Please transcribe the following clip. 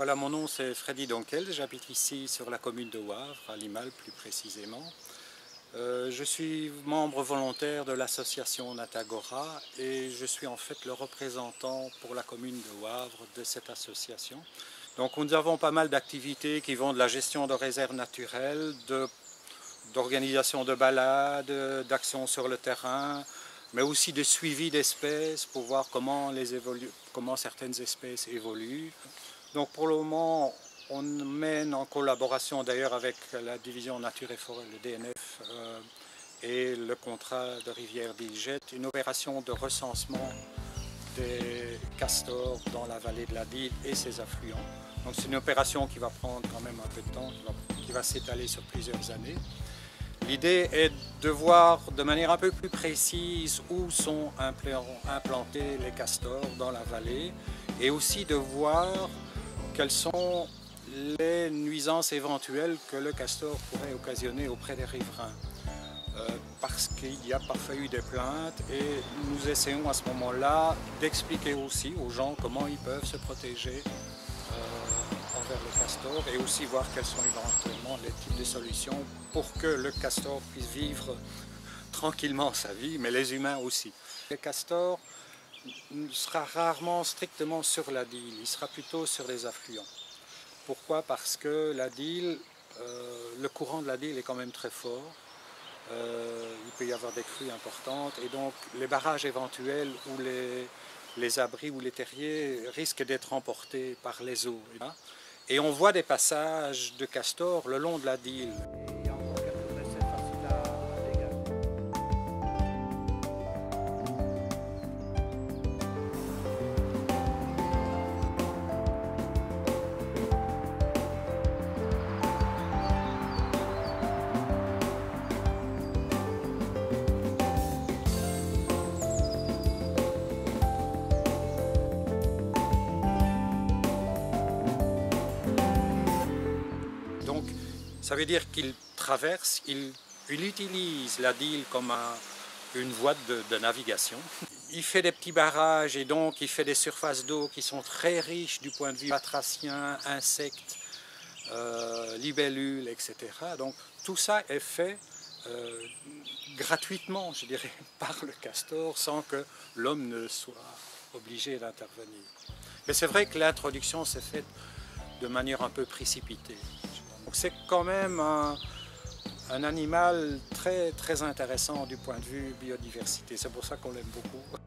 Voilà, mon nom c'est Freddy Donkel, j'habite ici sur la commune de Wavre, à Limal plus précisément. Je suis membre volontaire de l'association Natagora et je suis en fait le représentant pour la commune de Wavre de cette association. Donc nous avons pas mal d'activités qui vont de la gestion de réserves naturelles, d'organisation de balades, d'actions sur le terrain, mais aussi de suivi d'espèces pour voir comment certaines espèces évoluent. Donc pour le moment, on mène en collaboration d'ailleurs avec la division Nature et Forêt, le DNF, et le contrat de rivière d'Ilgette, une opération de recensement des castors dans la vallée de la Dyle et ses affluents. Donc c'est une opération qui va prendre quand même un peu de temps, qui va s'étaler sur plusieurs années. L'idée est de voir de manière un peu plus précise où sont implantés les castors dans la vallée et aussi de voir quelles sont les nuisances éventuelles que le castor pourrait occasionner auprès des riverains. Parce qu'il y a parfois eu des plaintes et nous essayons à ce moment-là d'expliquer aussi aux gens comment ils peuvent se protéger envers le castor et aussi voir quels sont éventuellement les types de solutions pour que le castor puisse vivre tranquillement sa vie, mais les humains aussi. Le castor sera rarement strictement sur la Dyle, il sera plutôt sur les affluents. Pourquoi? Parce que la Dyle, le courant de la Dyle est quand même très fort. Il peut y avoir des crues importantes et donc les barrages éventuels ou les abris ou les terriers risquent d'être emportés par les eaux. Et on voit des passages de castors le long de la Dyle. Donc, ça veut dire qu'il traverse, il utilise la Dyle comme une voie de navigation. Il fait des petits barrages et donc il fait des surfaces d'eau qui sont très riches du point de vue batraciens, insectes, libellules, etc. Donc tout ça est fait gratuitement, je dirais, par le castor sans que l'homme ne soit obligé d'intervenir. Mais c'est vrai que l'introduction s'est faite de manière un peu précipitée. C'est quand même un animal très, très intéressant du point de vue biodiversité. C'est pour ça qu'on l'aime beaucoup.